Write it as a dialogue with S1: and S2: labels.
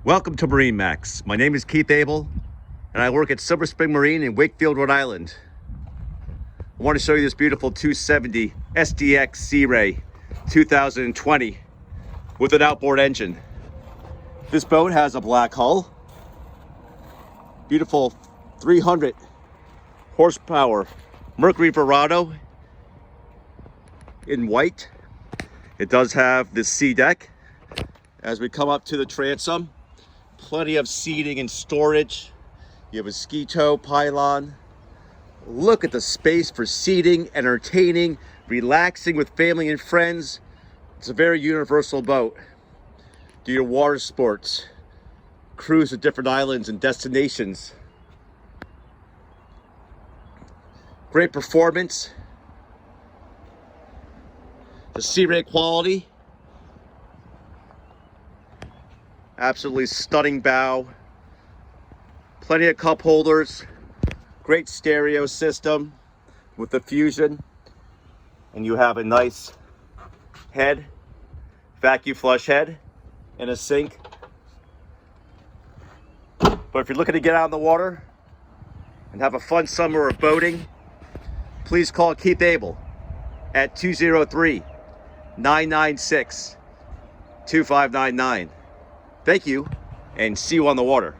S1: Welcome to MarineMax. My name is Keith Abel, and I work at Silver Spring Marine in Wakefield, Rhode Island. I want to show you this beautiful 270 SDX Sea Ray 2020 with an outboard engine. This boat has a black hull, beautiful 300 horsepower Mercury Verado in white. It does have the sea deck. As we come up to the transom, plenty of seating and storage. You have a ski tow pylon. Look at the space for seating, entertaining, relaxing with family and friends. It's a very universal boat. Do your water sports, cruise to different islands and destinations. Great performance. The Sea Ray quality. Absolutely stunning bow. Plenty of cup holders. Great stereo system with the Fusion. And you have a nice head, vacuum flush head, and a sink. But if you're looking to get out on the water and have a fun summer of boating, please call Keith Abel at 203-996-2599. Thank you, and see you on the water.